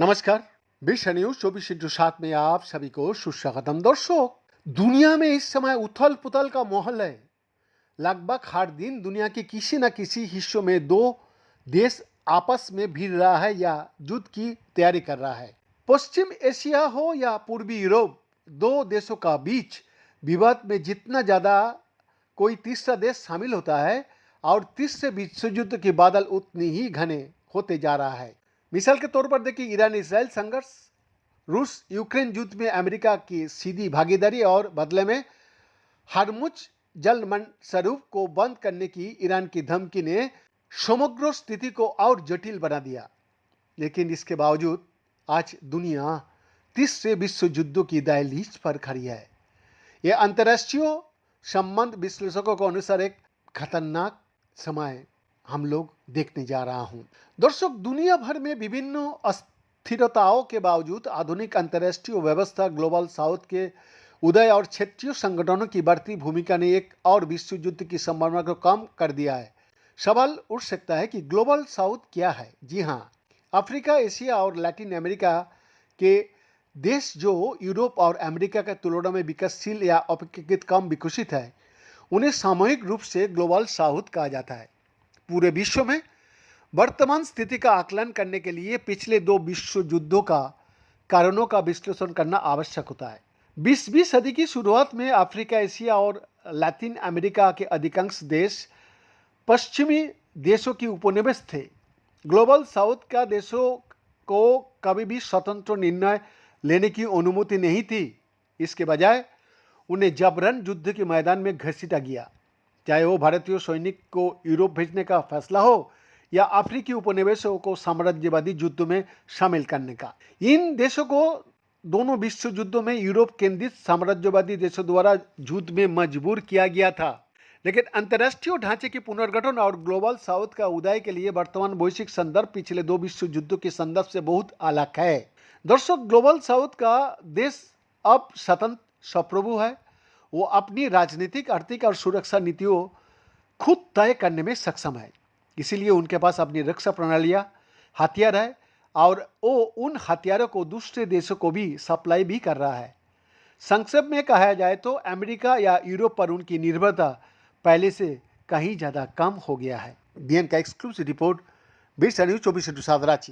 नमस्कार। विश्व न्यूज 24/7 में आप सभी को सुस्वागतम। दर्शक, दुनिया में इस समय उथल पुथल का माहौल है। लगभग हर दिन दुनिया के किसी न किसी हिस्सों में दो देश आपस में भिड़ रहा है या युद्ध की तैयारी कर रहा है। पश्चिम एशिया हो या पूर्वी यूरोप, दो देशों का बीच विवाद में जितना ज्यादा कोई तीसरा देश शामिल होता है और तीसरे विश्व युद्ध के बादल उतनी ही घने होते जा रहा है। मिसाल के तौर पर देखिए, ईरान इसराइल संघर्ष, रूस यूक्रेन युद्ध में अमेरिका की सीधी भागीदारी और बदले में हरमुज जलमंड स्वरूप को बंद करने की ईरान की धमकी ने समग्र स्थिति को और जटिल बना दिया। लेकिन इसके बावजूद आज दुनिया तीसरे विश्व युद्ध की दहलीज पर खड़ी है। यह अंतर्राष्ट्रीय संबंध विश्लेषकों के अनुसार एक खतरनाक समय हम लोग देखने जा रहा हूं। दर्शक, दुनिया भर में विभिन्न अस्थिरताओं के बावजूद आधुनिक अंतर्राष्ट्रीय व्यवस्था, ग्लोबल साउथ के उदय और क्षेत्रीय संगठनों की बढ़ती भूमिका ने एक और विश्व युद्ध की संभावना को कम कर दिया है। सवाल उठ सकता है कि ग्लोबल साउथ क्या है? जी हां, अफ्रीका, एशिया और लैटिन अमेरिका के देश जो यूरोप और अमेरिका के तुलना में विकासशील या अपेक्षाकृत कम विकसित है, उन्हें सामूहिक रूप से ग्लोबल साउथ कहा जाता है। पूरे विश्व में वर्तमान स्थिति का आकलन करने के लिए पिछले दो विश्व युद्धों का कारणों का विश्लेषण करना आवश्यक होता है। 20वीं सदी की शुरुआत में अफ्रीका, एशिया और लैटिन अमेरिका के अधिकांश देश पश्चिमी देशों की उपनिवेश थे। ग्लोबल साउथ का देशों को कभी भी स्वतंत्र निर्णय लेने की अनुमति नहीं थी। इसके बजाय उन्हें जबरन युद्ध के मैदान में घसीटा गया, चाहे वो भारतीय सैनिक को यूरोप भेजने का फैसला हो या अफ्रीकी उपनिवेशों को साम्राज्यवादी युद्ध में शामिल करने का। इन देशों को दोनों विश्व युद्धों में यूरोप केंद्रित साम्राज्यवादी देशों द्वारा युद्ध में मजबूर किया गया था। लेकिन अंतर्राष्ट्रीय ढांचे के पुनर्गठन और ग्लोबल साउथ का उदय के लिए वर्तमान वैश्विक संदर्भ पिछले दो विश्व युद्धों के संदर्भ से बहुत अलग है। दर्शक, ग्लोबल साउथ का देश अब स्वतंत्र संप्रभु है। वो अपनी राजनीतिक, आर्थिक और सुरक्षा नीतियों खुद तय करने में सक्षम है। इसीलिए उनके पास अपनी रक्षा प्रणालियां, हथियार है और वो उन हथियारों को दूसरे देशों को भी सप्लाई भी कर रहा है। संक्षेप में कहा जाए तो अमेरिका या यूरोप पर उनकी निर्भरता पहले से कहीं ज़्यादा कम हो गया है। बीएन का एक्सक्लूसिव रिपोर्ट, विश्व न्यूज 24/7 रांची।